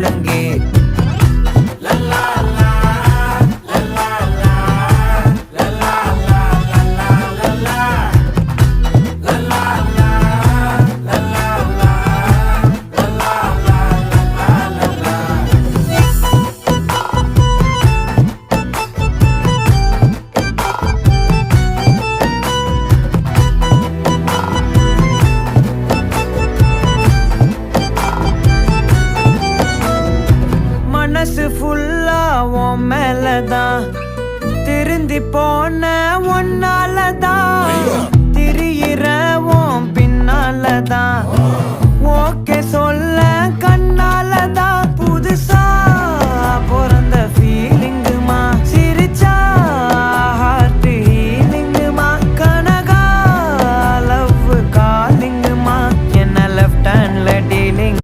முழங்கே. மனசு ஃபுல்லா உன் மேலதான், திருந்தி போன ஒன்னாலதான், திரியிற உன் பின்னாலதான், ஓகே சொல்ல கண்ணாலதான்,